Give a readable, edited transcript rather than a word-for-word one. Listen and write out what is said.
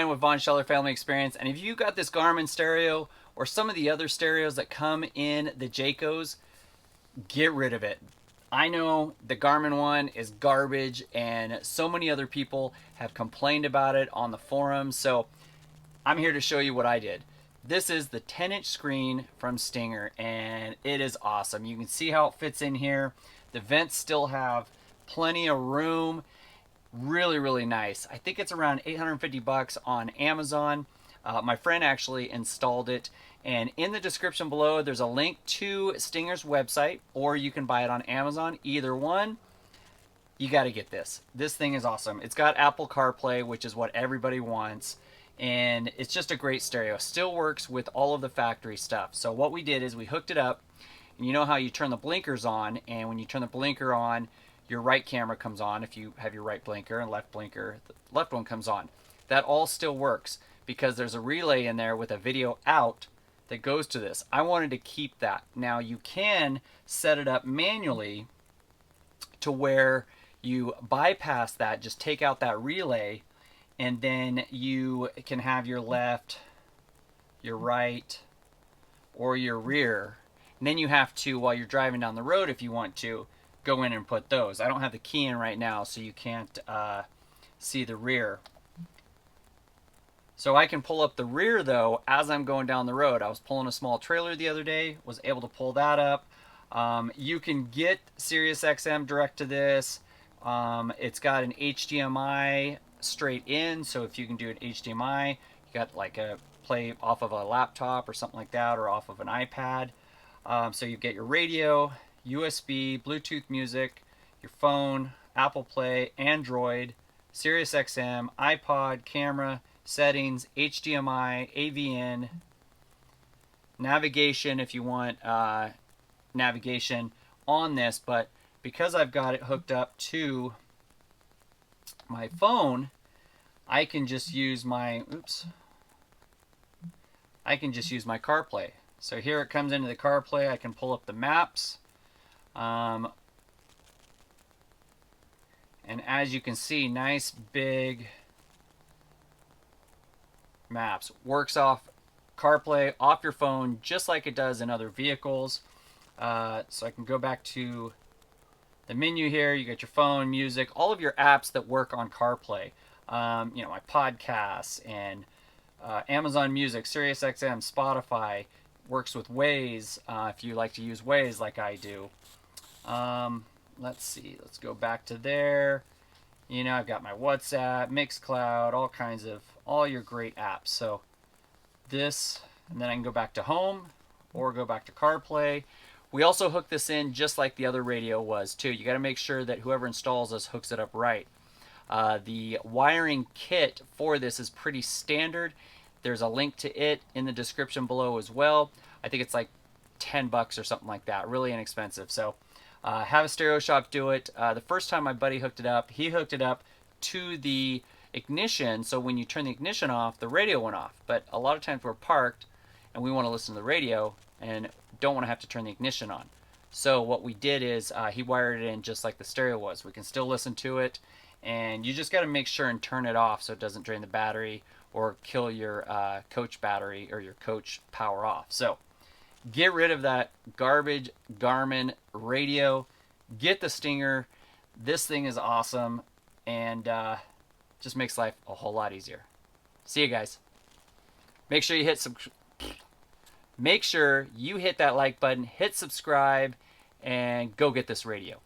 Ryan with Von Scheller Family Experience, and if you got this Garmin stereo or some of the other stereos that come in the Jaycos, get rid of it. I know the Garmin one is garbage, and so many other people have complained about it on the forums, so I'm here to show you what I did. This is the 10-inch screen from Stinger, and it is awesome. You can see how it fits in here. The vents still have plenty of room. Really nice. I think it's around 850 bucks on Amazon. My friend actually installed it, and in the description below there's a link to Stinger's website, or you can buy it on Amazon. Either one, you got to get this. This thing is awesome. It's got Apple CarPlay, which is what everybody wants, and it's just a great stereo. Still works with all of the factory stuff. So what we did is we hooked it up, and you know how you turn the blinkers on, and when you turn the blinker on, your right camera comes on if you have your right blinker, and left blinker, the left one comes on. That all still works because there's a relay in there with a video out that goes to this. I wanted to keep that. Now you can set it up manually to where you bypass that, just take out that relay, and then you can have your left, your right, or your rear. And then you have to, while you're driving down the road, if you want to, go in and put those. I don't have the key in right now, so you can't see the rear. So I can pull up the rear though as I'm going down the road. I was pulling a small trailer the other day, was able to pull that up. You can get Sirius XM direct to this. It's got an HDMI straight in, so if you can do an HDMI, you got like a play off of a laptop or something like that, or off of an iPad. So you get your radio, USB, Bluetooth music, your phone, Apple Play, Android, Sirius XM, iPod, camera, settings, HDMI, AVN, navigation if you want navigation on this. But because I've got it hooked up to my phone, I can just use my CarPlay. So here it comes into the CarPlay. I can pull up the maps. And as you can see, nice big maps. Works off CarPlay, off your phone, just like it does in other vehicles. So I can go back to the menu here. You got your phone, music, all of your apps that work on CarPlay. You know, my podcasts and Amazon Music, Sirius XM, Spotify. Works with Waze if you like to use Waze like I do. Let's see, let's go back to there. You know, I've got my WhatsApp, Mixcloud, all kinds of, all your great apps. So this, and then I can go back to home or go back to CarPlay. We also hook this in just like the other radio was too. You got to make sure that whoever installs this hooks it up right. The wiring kit for this is pretty standard. There's a link to it in the description below as well. I think it's like 10 bucks or something like that. Really inexpensive. So have a stereo shop do it. The first time my buddy hooked it up, he hooked it up to the ignition. So when you turn the ignition off, the radio went off. But a lot of times we're parked and we want to listen to the radio and don't want to have to turn the ignition on. So what we did is he wired it in just like the stereo was. We can still listen to it, and you just got to make sure and turn it off so it doesn't drain the battery or kill your coach battery or your coach power off. So get rid of that garbage Garmin radio. Get the Stinger. This thing is awesome, and just makes life a whole lot easier. See you guys. Make sure you hit that like button, hit subscribe, and go get this radio.